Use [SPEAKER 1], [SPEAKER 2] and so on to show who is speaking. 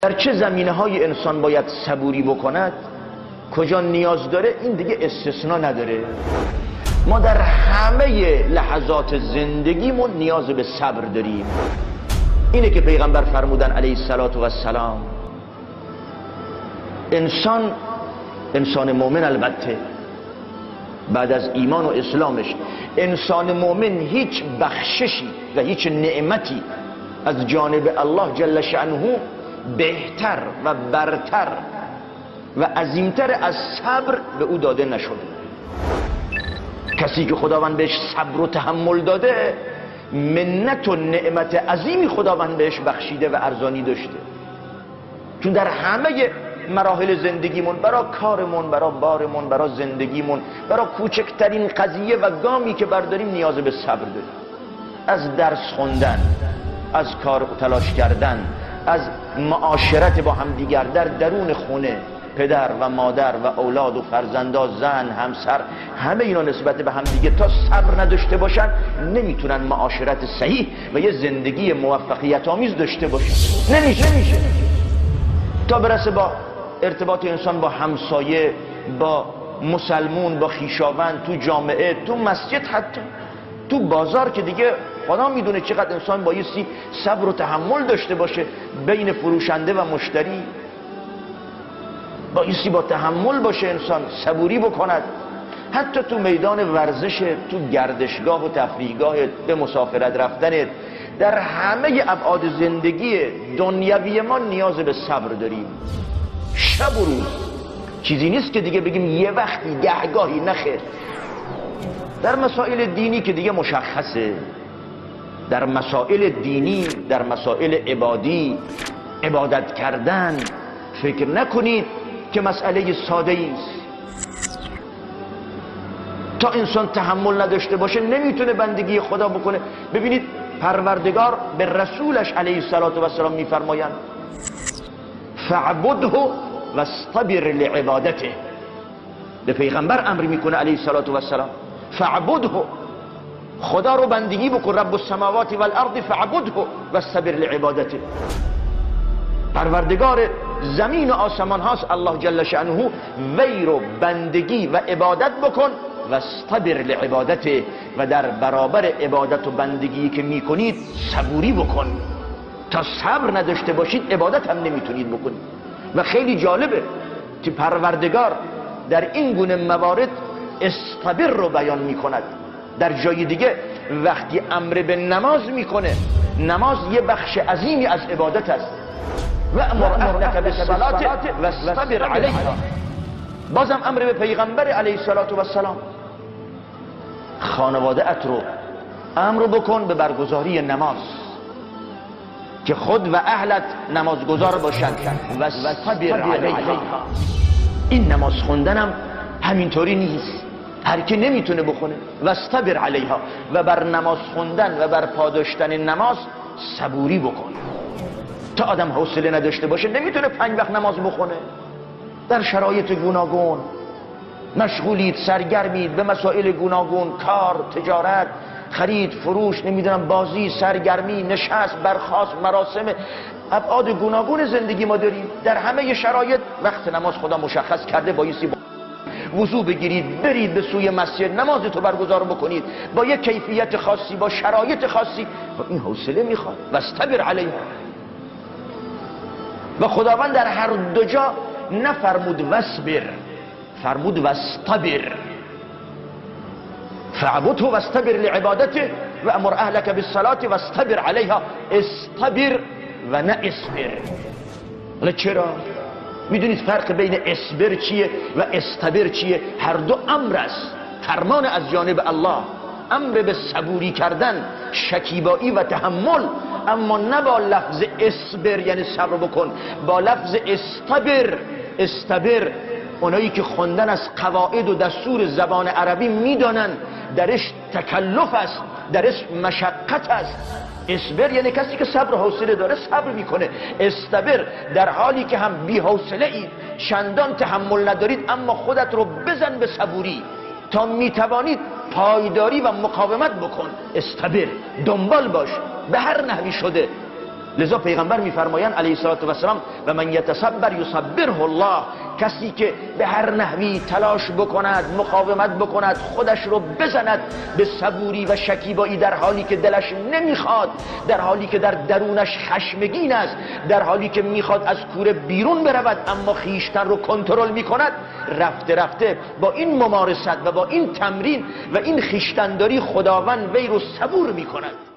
[SPEAKER 1] در چه زمینه های انسان باید صبوری بکند، کجا نیاز داره، این دیگه استثناء نداره. ما در همه لحظات زندگیمون نیاز به صبر داریم. اینه که پیغمبر فرمودن علیه السلام انسان مؤمن البته بعد از ایمان و اسلامش، انسان مؤمن هیچ بخششی و هیچ نعمتی از جانب الله جل شأنه بهتر و برتر و عظیمتر از صبر به او داده نشده. کسی که خداوند بهش صبر و تحمل داده، منت و نعمت عظیمی خداوند بهش بخشیده و ارزانی داشته. چون در همه مراحل زندگیمون، برای کارمون، برای بارمون، برای زندگیمون، برای کوچکترین قضیه و گامی که برداریم نیاز به صبر داریم. از درس خوندن، از کار تلاش کردن، از معاشرت با همدیگر در درون خونه، پدر و مادر و اولاد و فرزندا، زن، همسر، همه اینا نسبت به همدیگه تا صبر نداشته باشن نمیتونن معاشرت صحیح و یه زندگی موفقیت آمیز داشته باشن. نمیشه تا برسه با ارتباط انسان با همسایه، با مسلمون، با خویشاوند، تو جامعه، تو مسجد، حتی تو بازار که دیگه خدا میدونه چقدر انسان بایستی صبر و تحمل داشته باشه بین فروشنده و مشتری. بایستی با تحمل باشه انسان، صبوری بکند. حتی تو میدان ورزش، تو گردشگاه و تفریحگاه، به مسافرت رفتنت، در همه ابعاد زندگی دنیوی ما نیاز به صبر داریم. شب و روز چیزی نیست که دیگه بگیم یه وقتی گهگاهی، نخیر. در مسائل دینی که دیگه مشخصه، در مسائل دینی، در مسائل عبادی، عبادت کردن، فکر نکنید که مسئله ساده است. تا انسان تحمل نداشته باشه نمیتونه بندگی خدا بکنه. ببینید پروردگار به رسولش علیه السلام میفرمایند فاعبده واصطبر لعبادته. به پیغمبر امر میکنه علیه السلام فاعبده، خدا رو بندگی بکن، رب السماوات والارض فاعبده واصطبر لعبادته. پروردگار زمین و آسمان هاست الله جل شأنه، وی رو بندگی و عبادت بکن واصطبر لعبادته، و در برابر عبادت و بندگی که میکنید صبوری بکن. تا صبر نداشته باشید عبادت هم نمیتونید بکنید. و خیلی جالبه که پروردگار در این گونه موارد استبر رو بیان میکند. در جای دیگه وقتی امر به نماز میکنه، نماز یه بخش عظیمی از عبادت است. و امر اهلک بالصلاة واصطبر علیها. بازم امر به پیغمبر علیه السلام خانواده ات رو امر بکن به برگزاری نماز، که خود و اهلت نمازگزار باشند. واصطبر علیها. این نماز خوندنم همینطوری نیست، هر کی نمیتونه بخونه. واصطبر علیها، و بر نماز خوندن و بر پاداشتن نماز صبوری بکن. تا آدم حوصله نداشته باشه نمیتونه 5 وقت نماز بخونه. در شرایط گوناگون مشغولید، سرگرمید به مسائل گوناگون، کار، تجارت، خرید، فروش، نمیدونم بازی، سرگرمی، نشست، برخاست، مراسم، ابعاد گوناگون زندگی ما داریم. در همه شرایط وقت نماز خدا مشخص کرده، بایستی وضو بگیرید، برید به سوی مسجد، نمازتو برگزار بکنید با یک کیفیت خاصی، با شرایط خاصی. این حوصله میخواد. واصطبر علیها. و خداوند در هر دو جا نفرمود واصبر، فرمود واصطبر. فاعبده واصطبر لعبادته و امر اهلک بالصلاة واصطبر علیها. اصطبر و نه اصبر. حالا چرا؟ میدونید فرق بین اصبر چیه و استبر چیه؟ هر دو امر است، فرمان از جانب الله، امر به صبوری کردن، شکیبایی و تحمل، اما نه با لفظ اصبر یعنی صبر بکن، با لفظ استبر. اونایی که خوندن از قواعد و دستور زبان عربی میدانن درش تکلف است، درش مشقت است. اصبر یعنی کسی که صبر و حوصله داره صبر میکنه. استبر در حالی که هم بی حوصله اید، چندان تحمل ندارید، اما خودت رو بزن به صبوری تا میتوانید پایداری و مقاومت بکن. استبر، دنبال باش به هر نحوی شده. لذا پیغمبر میفرمایند علیه الصلاه و السلام و من یتصبر یصبره الله، کسی که به هر نحوی تلاش بکند، مقاومت بکند، خودش رو بزند به صبوری و شکیبایی در حالی که دلش نمیخواد، در حالی که در درونش خشمگین است، در حالی که میخواد از کوره بیرون برود اما خیشتن رو کنترل میکند، رفته رفته با این ممارست و با این تمرین و این خیشتنداری خداوند وی رو صبور میکند.